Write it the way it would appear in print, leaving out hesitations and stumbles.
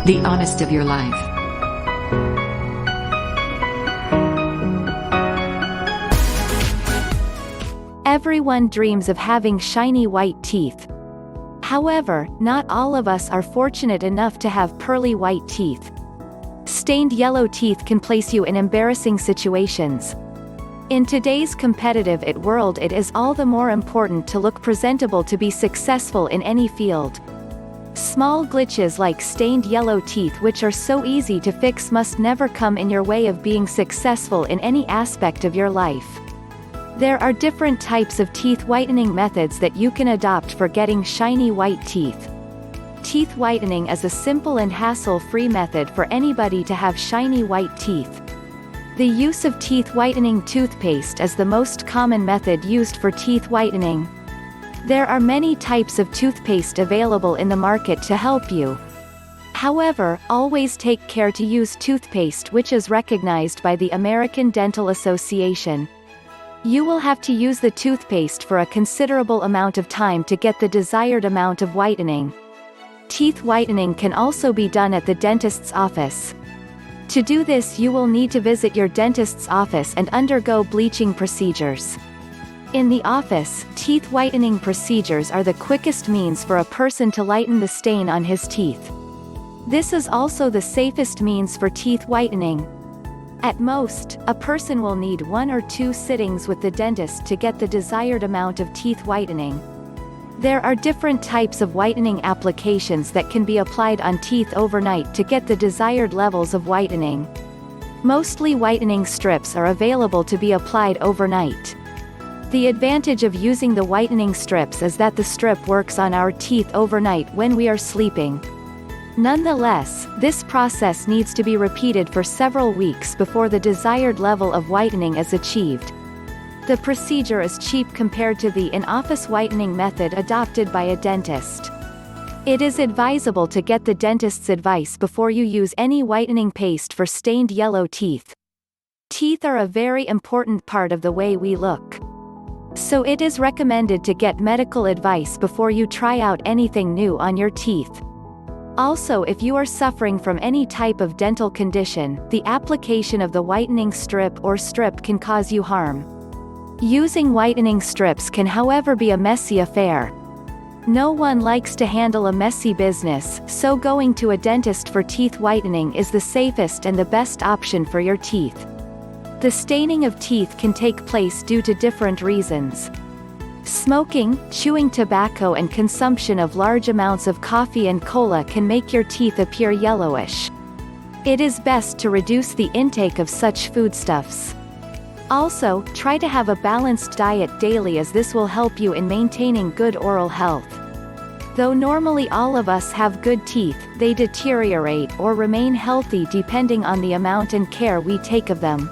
The honest of your life. Everyone dreams of having shiny white teeth. However, not all of us are fortunate enough to have pearly white teeth. Stained yellow teeth can place you in embarrassing situations. In today's competitive world, it is all the more important to look presentable to be successful in any field. Small glitches like stained yellow teeth, which are so easy to fix, must never come in your way of being successful in any aspect of your life. There are different types of teeth whitening methods that you can adopt for getting shiny white teeth. Teeth whitening is a simple and hassle-free method for anybody to have shiny white teeth. The use of teeth whitening toothpaste is the most common method used for teeth whitening. There are many types of toothpaste available in the market to help you. However, always take care to use toothpaste which is recognized by the American Dental Association. You will have to use the toothpaste for a considerable amount of time to get the desired amount of whitening. Teeth whitening can also be done at the dentist's office. To do this, you will need to visit your dentist's office and undergo bleaching procedures. In the office, teeth whitening procedures are the quickest means for a person to lighten the stain on his teeth. This is also the safest means for teeth whitening. At most, a person will need 1 or 2 sittings with the dentist to get the desired amount of teeth whitening. There are different types of whitening applications that can be applied on teeth overnight to get the desired levels of whitening. Mostly whitening strips are available to be applied overnight. The advantage of using the whitening strips is that the strip works on our teeth overnight when we are sleeping. Nonetheless, this process needs to be repeated for several weeks before the desired level of whitening is achieved. The procedure is cheap compared to the in-office whitening method adopted by a dentist. It is advisable to get the dentist's advice before you use any whitening paste for stained yellow teeth. Teeth are a very important part of the way we look. So it is recommended to get medical advice before you try out anything new on your teeth. Also, if you are suffering from any type of dental condition, the application of the whitening strip can cause you harm. Using whitening strips can, however, be a messy affair. No one likes to handle a messy business, so going to a dentist for teeth whitening is the safest and the best option for your teeth. The staining of teeth can take place due to different reasons. Smoking, chewing tobacco and consumption of large amounts of coffee and cola can make your teeth appear yellowish. It is best to reduce the intake of such foodstuffs. Also, try to have a balanced diet daily, as this will help you in maintaining good oral health. Though normally all of us have good teeth, they deteriorate or remain healthy depending on the amount and care we take of them.